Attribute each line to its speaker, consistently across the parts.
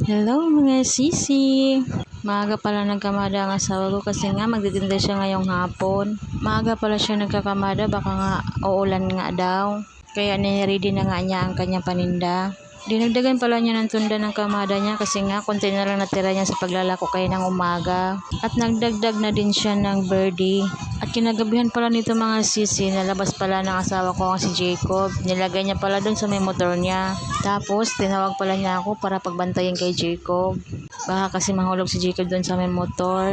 Speaker 1: Hello mga sisi! Maaga pala nagkamada ang asawa ko kasi nga magtitinda siya ngayong hapon. Maaga pala siya nagkakamada, baka nga uulan nga daw. Kaya niready na nga niya ang kanyang paninda. Dinagdagan pala niya ng tunda ng kamada niya kasi nga konti na lang natira niya sa paglalako kaya ng umaga. At nagdagdag na din siya ng birdie. At kinagabihan pala nito mga sisi, nalabas pala ng asawa ko ang si Jacob. Nilagay niya pala doon sa may motor niya. Tapos tinawag pala niya ako para pagbantayan kay Jacob. Baka kasi mahulog si Jacob doon sa may motor.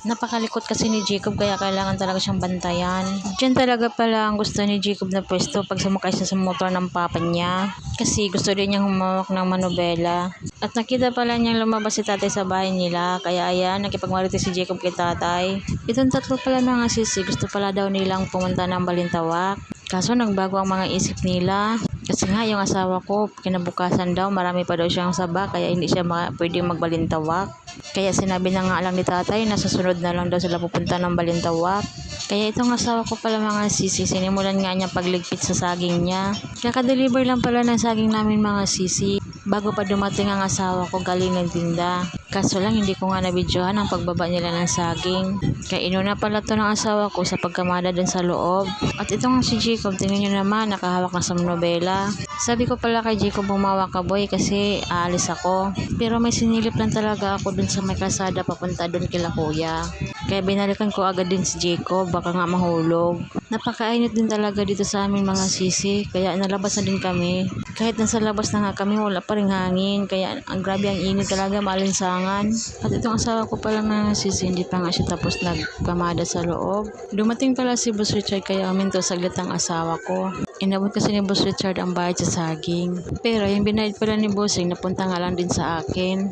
Speaker 1: Napakalikot kasi ni Jacob kaya kailangan talaga siyang bantayan. Diyan talaga pala ang gusto ni Jacob na pwesto pag sumakay siya sa motor ng papa niya. Kasi gusto rin niyang humawak ng manobela. At nakita pala niyang lumabas si tatay sa bahay nila. Kaya ayan, nakipagmarites si Jacob kay tatay. Itong tatlo pala mga sisi, gusto pala daw nilang pumunta ng Balintawak. Kaso nagbago ang mga isip nila. Kasi nga yung asawa ko, kinabukasan daw, marami pa daw siyang saba, kaya hindi siya pwedeng magbalintawak. Kaya sinabi na nga lang ni tatay na susunod na lang daw sila pupunta ng Balintawak. Kaya itong asawa ko pala mga sisi, sinimulan nga niya pagligpit sa saging niya. Kaka-deliver lang pala ng saging namin mga sisi. Bago pa dumating ang asawa ko galing nagtinda. Kaso lang hindi ko nga nabidyohan ang pagbaba nila ng saging. Kaya inuna pala to ng asawa ko sa pagkamada dun sa loob. At ito nga si Jacob, tingnan nyo naman, nakahawak na sa nobela. Sabi ko pala kay Jacob, bumawa ka boy kasi aalis ako. Pero may sinilip lang talaga ako dun sa may kalsada papunta dun kila kuya. Kaya binalikan ko agad din si Jacob, baka nga mahulog. Napakainit din talaga dito sa amin mga sisi, kaya nalabas na din kami. Kahit nasa labas na nga kami, wala pa rin hangin, kaya ang grabe ang init talaga, maalinsangan. At itong asawa ko pala mga sisi, hindi pa nga siya tapos nagkamada sa loob. Dumating pala si Boss Richard kaya huminto saglit ang asawa ko. Inabot kasi ni Boss Richard ang bayad sa saging. Pero yung binayad pala ni Bossing, napunta nga lang din sa akin.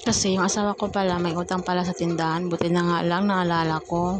Speaker 1: Kasi yung asawa ko pala may utang pala sa tindahan, buti na nga lang naalala ko.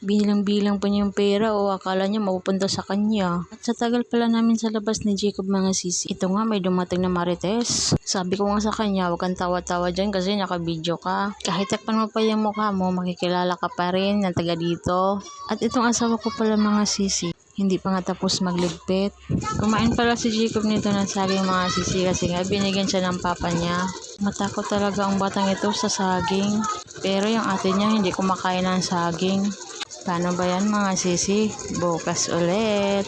Speaker 1: Binilang-bilang pa niya yung pera o akala niya mapupunta sa kanya. At sa tagal pala namin sa labas ni Jacob mga sisi, ito nga may dumating na marites. Sabi ko nga sa kanya, huwag kang tawa-tawa dyan kasi nakabidyo ka. Kahit takpan mo pa yung mukha mo, makikilala ka pa rin ng taga dito. At itong asawa ko pala mga sisi, hindi pa nga tapos magligpit. Kumain pala si Jacob nito ng saging mga sisi kasi nga binigyan siya ng papa niya. Matakot talaga ang batang ito sa saging. Pero yung ate niya hindi kumakain ng saging. Paano ba yan mga sisi? Bukas ulit.